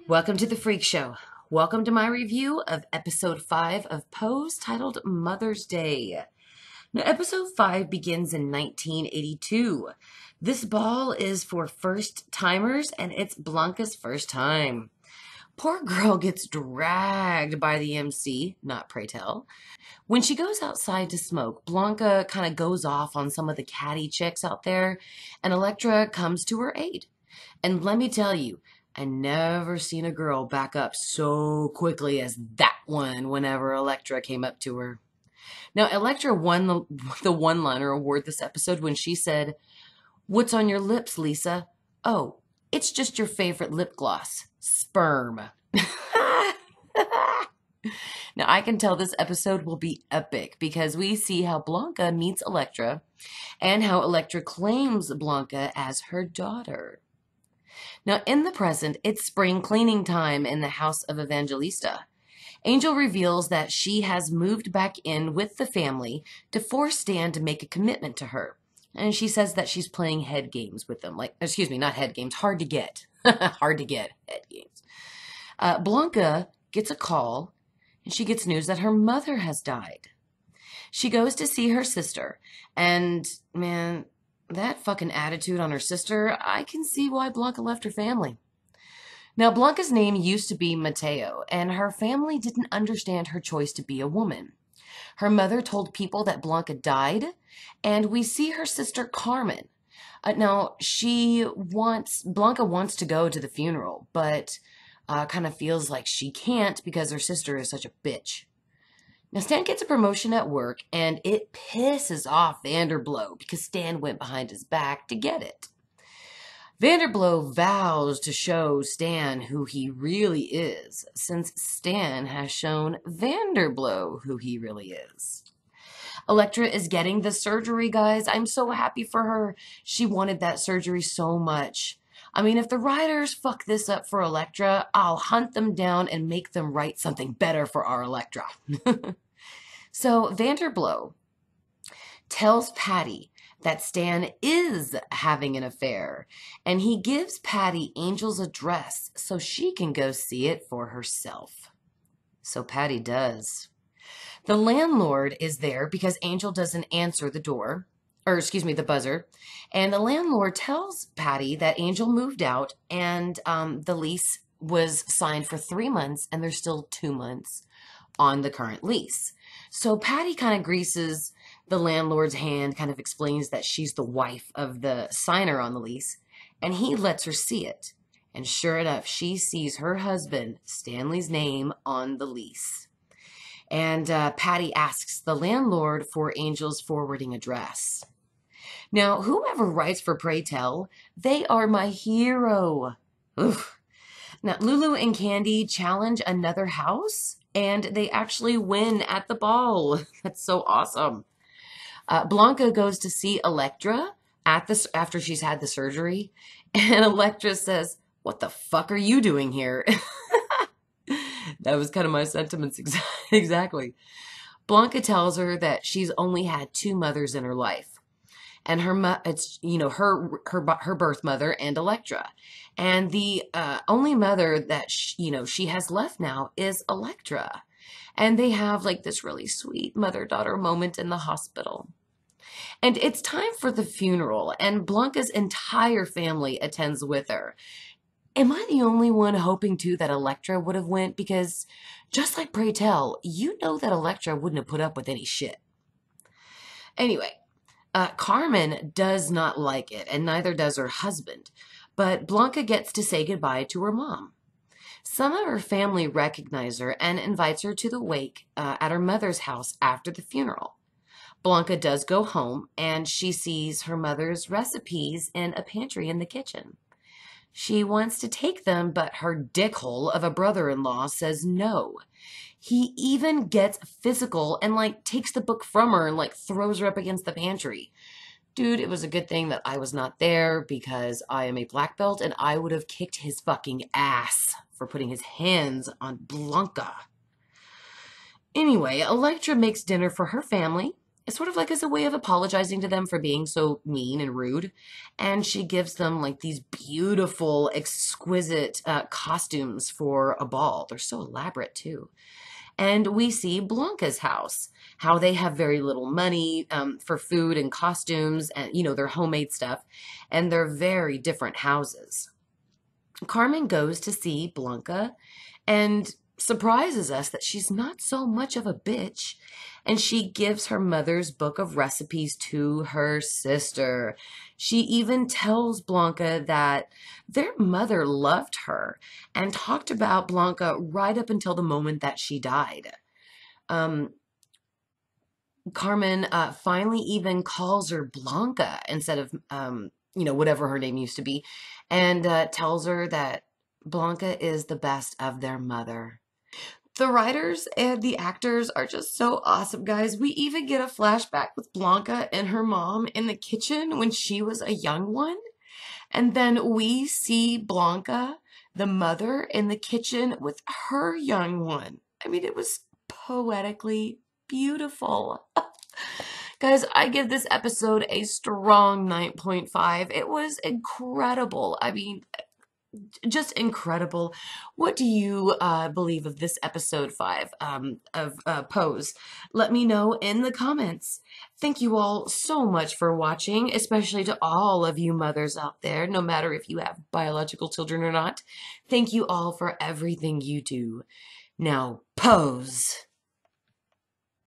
Welcome to the Freak Show. Welcome to my review of episode 5 of Pose titled Mother's Day. Now, episode 5 begins in 1982. This ball is for first timers and it's Blanca's first time. Poor girl gets dragged by the MC, not pray tell. When she goes outside to smoke, Blanca kind of goes off on some of the catty chicks out there, and Elektra comes to her aid. And let me tell you, I never seen a girl back up so quickly as that one whenever Elektra came up to her. Now, Elektra won the one-liner award this episode when she said, "What's on your lips, Lisa? Oh, it's just your favorite lip gloss. Sperm." Now, I can tell this episode will be epic because we see how Blanca meets Elektra and how Elektra claims Blanca as her daughter. Now, in the present, it's spring cleaning time in the house of Evangelista. Angel reveals that she has moved back in with the family to force Stan to make a commitment to her. And she says that she's playing head games with them. Not head games, hard to get. Hard to get head games. Blanca gets a call, and she gets news that her mother has died. She goes to see her sister, and man, that fucking attitude on her sister, I can see why Blanca left her family. Now, Blanca's name used to be Mateo, and her family didn't understand her choice to be a woman. Her mother told people that Blanca died, and we see her sister Carmen. Now, Blanca wants to go to the funeral, but kind of feels like she can't because her sister is such a bitch. Now, Stan gets a promotion at work, and it pisses off Vanderblow because Stan went behind his back to get it. Vanderblow vows to show Stan who he really is, since Stan has shown Vanderblow who he really is. Elektra is getting the surgery, guys. I'm so happy for her. She wanted that surgery so much. I mean, if the writers fuck this up for Elektra, I'll hunt them down and make them write something better for our Elektra. So Vanderblow tells Patty that Stan is having an affair, and he gives Patty Angel's address so she can go see it for herself. So Patty does. The landlord is there because Angel doesn't answer the buzzer, and the landlord tells Patty that Angel moved out and the lease was signed for 3 months and there's still 2 months on the current lease. So Patty kind of greases the landlord's hand, kind of explains that she's the wife of the signer on the lease, and he lets her see it. And sure enough, she sees her husband, Stanley's name, on the lease. And Patty asks the landlord for Angel's forwarding address. Now, whoever writes for Pray Tell, they are my hero. Oof. Now, Lulu and Candy challenge another house, and they actually win at the ball. That's so awesome. Blanca goes to see Elektra after she's had the surgery, and Elektra says, "What the fuck are you doing here?" That was kind of my sentiments exactly. Blanca tells her that she's only had 2 mothers in her life. And her birth mother and Elektra. And the only mother that she has left now is Elektra. And they have like this really sweet mother-daughter moment in the hospital. And it's time for the funeral, and Blanca's entire family attends with her. Am I the only one hoping too that Elektra would have went? Because just like Pray Tell, you know that Elektra wouldn't have put up with any shit. Anyway, Carmen does not like it, and neither does her husband, but Blanca gets to say goodbye to her mom. Some of her family recognize her and invites her to the wake at her mother's house after the funeral. Blanca does go home, and she sees her mother's recipes in a pantry in the kitchen. She wants to take them, but her dickhole of a brother-in-law says no. He even gets physical and takes the book from her and throws her up against the pantry. Dude, it was a good thing that I was not there because I am a black belt and I would have kicked his fucking ass for putting his hands on Blanca. Anyway, Elektra makes dinner for her family, It's sort of like as a way of apologizing to them for being so mean and rude. And she gives them like these beautiful, exquisite costumes for a ball. They're so elaborate too. And we see Blanca's house, how they have very little money for food and costumes and, their homemade stuff. And they're very different houses. Carmen goes to see Blanca and surprises us that she's not so much of a bitch. And she gives her mother's book of recipes to her sister. She even tells Blanca that their mother loved her and talked about Blanca right up until the moment that she died. Um, Carmen finally even calls her Blanca instead of, whatever her name used to be, and tells her that Blanca is the best of their mother. The writers and the actors are just so awesome, guys. We even get a flashback with Blanca and her mom in the kitchen when she was a young one. And then we see Blanca, the mother, in the kitchen with her young one. I mean, it was poetically beautiful. Guys, I give this episode a strong 9.5. It was incredible. I mean, just incredible. What do you believe of this episode 5 of Pose? Let me know in the comments. Thank you all so much for watching, especially to all of you mothers out there, no matter if you have biological children or not. Thank you all for everything you do. Now, pose.